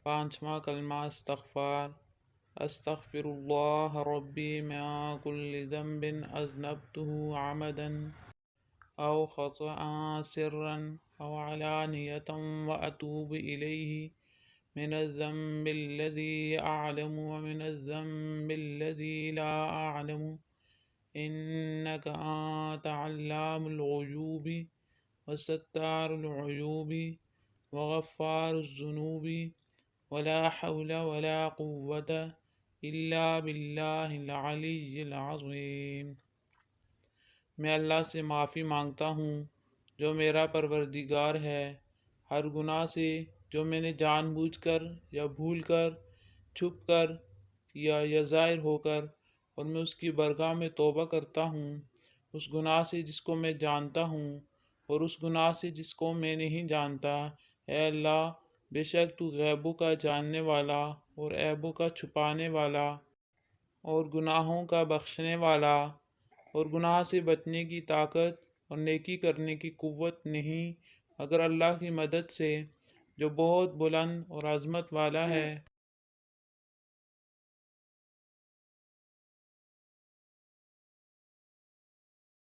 پانچواں کلمہ استغفار۔ استغفر اللہ ربی من کل ذنب اذنبته عمدا او خطأ سرا او علانیة واتوب الیہ من الذنب الذي اعلم ومن الذنب الذي لا اعلم انك انت علام الغیوب وستار العیوب وغفار الذنوب ولا حول ولا قوة الا باللہ العلی العظیم۔ میں اللہ سے معافی مانگتا ہوں جو میرا پروردگار ہے ہر گناہ سے جو میں نے جان بوجھ کر یا بھول کر، چھپ کر یا ظاہر ہو کر، اور میں اس کی بارگاہ میں توبہ کرتا ہوں اس گناہ سے جس کو میں جانتا ہوں اور اس گناہ سے جس کو میں نہیں جانتا۔ اے اللہ، بے شک تو غیبوں کا جاننے والا اور عیبوں کا چھپانے والا اور گناہوں کا بخشنے والا اور گناہ سے بچنے کی طاقت اور نیکی کرنے کی قوت نہیں مگر اللہ کی مدد سے جو بہت بلند اور عظمت والا ہے۔